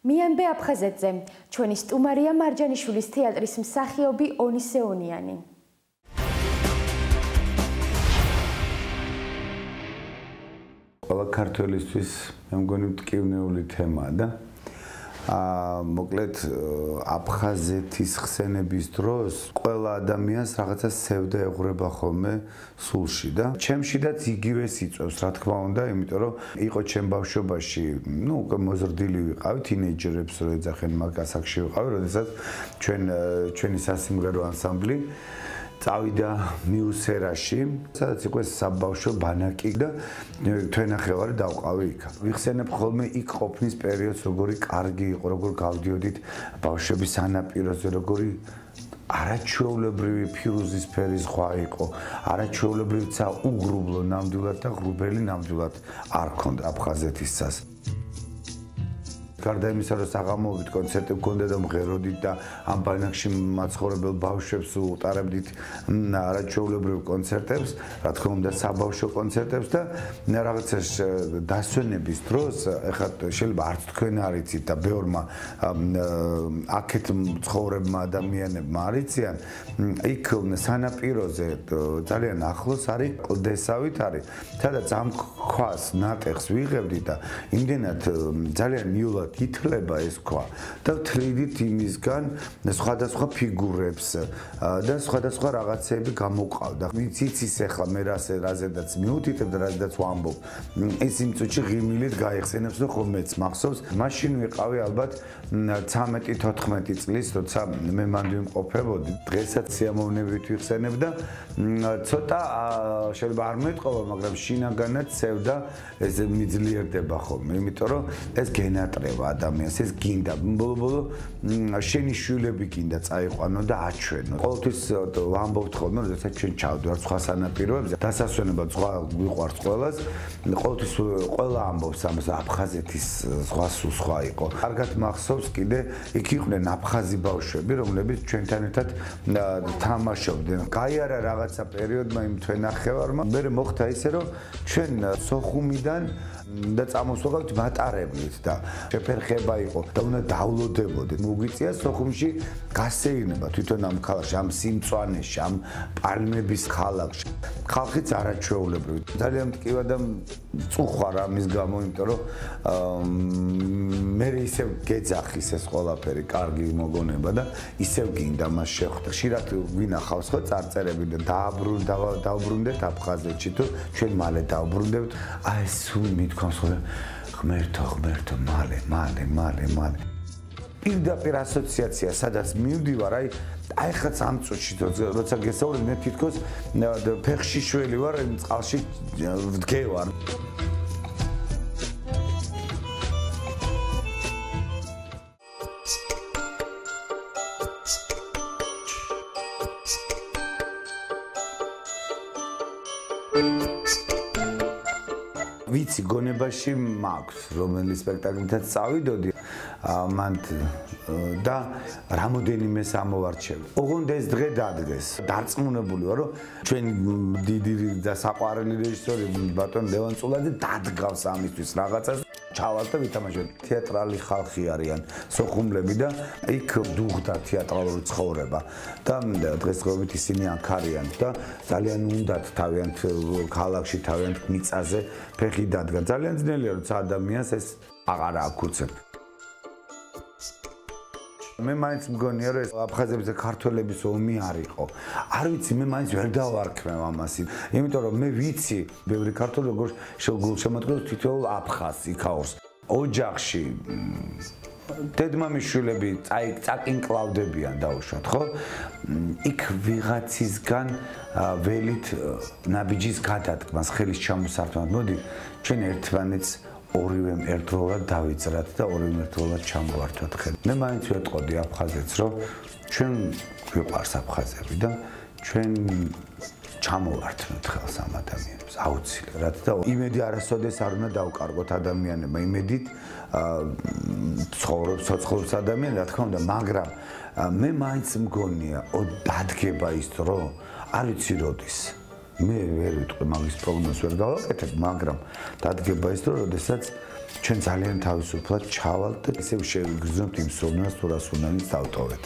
მიანბე აფხაზეთზე, ჩვენი სტუმარია მარჯანიშვილის თეატრის მსახიობი ონისეონიანი. ყველა ქართველისთვის მე მგონი მტკივნეული თემაა და მოკლედ აფხაზეთის ხსენების დროს ყველა ადამიანს რაღაცა სევდა ეღვრება ხოლმე სულში და ჩემშიდაც იგივეს იწვევს რა თქმა უნდა, იმიტომ რომ იყო ჩემ ბავშვობაში, მოზრდილი ვიყავი, თინეიჯერებს რო ეძახენ მაგ ასაკში ვიყავი, როდესაც ჩვენი სასიმღერო ანსამბლი წავიდა მიუსერაში, სადაც იყო საბავშვო ბანაკი და თვენახევარი დავყავი იქ. ვიხსენებ ხოლმე იქ ყოფნის პერიოდს, როგორი კარგი იყო, როგორ გავდიოდით ბავშვების სანაპიროზე, როგორი არაჩვეულებრივი ფირუზის ფერის ზღვა იყო, არაჩვეულებრივი ცა უღრუბლო ნამდვილად და ღრუბელი ნამდვილად არ ქონდა აფხაზეთისას. გარდა იმისა, რომ საღამოობით კონცერტები გქონდა და მღეროდით და ამ ბანაკში მაცხოვრებელ ბავშვებს უტარებდით არაჩვეულებრივ კონცერტებს, რა თქმა უნდა საბავშვო კონცერტებს და რაღაცა დასვენების დროს, ეხლა შეიძლება არც თქვენ არ იცით და ბევრმა აქეთ მცხოვრებმა ადამიანებმა არ იციან, იქ სანაპიროზე ძალიან ახლოს არის კლდესავით არის, სადაც ამ ქვას ნატეხს ვიღებდით და იმდენად ძალიან მიულად ითლება ეს ქვა და ვთვლიდით იმისგან სხვადასხვა ფიგურებს და სხვადასხვა რაღაცები გამოყავდა. იცის ახლა მე რაზედაც მიუთითებ და რაზედაც ვამბობ. ეს იმ წუთში ღიმილით გაიხსენებს და ხოლმეც მახსოვს. მაშინ ვიყავი ალბათ 13-14 წლის, როცა მე მანდ ვიმყოფებოდი. დღესაც სიამოვნებით ვიხსენებ და ცოტა შეიძლება არ მეტყობა, მაგრამ შინაგანად სევდა ეს მიძლიერდება ხოლმე, იმიტომ რომ ეს გენატრება ადამიანს, ეს გინდა ბოლო-ბოლო შენი შვილები გინდა წაიყვანო და აჩვენო. ყოველთვის ვამბობთ ხოლმე, როდესაც ჩვენ ჩავდივართ სხვა სანაპიროებზე, დასასვენებლად სხვა ვიყვარს ყველას, ყოველთვის ყველა ამბობს ამას, აფხაზეთის სხვა სულ სხვა იყო. კარგად მახსოვს კიდე იქ იყვნენ აფხაზი ბავშვები, რომლებიც ჩვენთან ერთად თამაშობდნენ. გაიარა რაღაცა პერიოდმა იმ თვენახევარმა, მერე მოხდა ისე, რომ ჩვენ სოხუმიდან და წამოსვავთ მატარებლით და შეფერხება იყო და უნდა დავლოდებოდეთ. მოგვიწია სოხუმში გასეირნება თვითონ ამ ქალაქში, ამ სიმწვანეში, ამ პალმების ქალაქში. ხალხიც არაჩვეულებრივი. ძალიან მტკივა და წუხარ ამის გამო, იმიტომ რომ მე ისევ გეძახის ეს ყველაფერი, კარგი მოგონება და ისევ გინდა მას შეხვდა. ხშირად ვინახავს ხო წარწერები და დაუბრუნდეთ აფხაზეთში თუ ჩვენ მალე დაუბრუნდებთ. აი ეს სულ მithქვამს ხოლმე ღმერთო, მალე. პირდაპირ ასოციაცია, სადაც მივდივარ, აი ხაც ამ წუთში, როცა გესაუბრებ, მე თითქოს ფეხში შველი ვარ, წყალში ვდგევარ. ვიცი გონებაში მაქვს, რომელი სპექტაკლითაც წავიდოდი, მან და რამოდენიმე სამოვარჩევი. ოღონდ ეს დღე დადგეს. დარწმუნებული ვარ, რომ ჩვენ დიდი და საყვარელი რეჟისორი ბატონ ლევან წულაძე დადგავს ამისთვის რაღაცას. ჩავალ და ვითამაშოთ. თეატრალი ხალხი არიან სოხუმლები და იქ დუღდა თეატრალური ცხოვრება და დღესდღეობით ისინი აქ არიან და ძალიან უნდათ თავიანთ ქალაქში, თავიანთ მიწაზე ფეხი დადგან. ძალიან ძნელია, როცა ადამიანს ეს აღარ აკუცებ. მე მაინც მგონია, რომ ეს აფხაზების და ქართველების ომი არ იყო. არ ვიცი, მე მაინც ვერ დავარქმევ ამას. იმიტომ რომ მე ვიცი, ბევრი ქართველი როგორ გულშემატკივრებს თითოეულ აფხაზს იქაურს. ოჯახში დედმამიშვილები წაკინკლავდებიან დაუშვათ, ხო? იქ ვიღაცისგან ველით ნაბიჯის გადადგმას, ხელის ჩამოსართმად. მოდი, ჩვენ ერთმანეთს ორივემ ერთდროულად დავიძრათ და ორივემ ერთდროულად ჩამოვართვათ ხელი. მე მაინც ვეტყოდი აფხაზეთს, რომ ჩვენ გვიყვარს აფხაზები და ჩვენ ჩამოვართმევთ ხელს ამ ადამიანებს, აუცილებლად და იმედი არასოდეს არ უნდა დავკარგოთ ადამიანებმა, იმედით ცოცხლობს ადამიანი, რა თქმა უნდა, მაგრამ მე მაინც მგონია, დადგება ის დრო, არ ვიცი როდის. მე ვერ ვიტყვი მაგის პროგნოზს ვერ გავაკეთებ, მაგრამ დადგება ის დრო, როდესაც ჩვენ ძალიან თავისუფლად ჩავალთ და ისევ შევიგრძნობთ იმ სურნელს, თუ რას უნდა დავტოვეთ.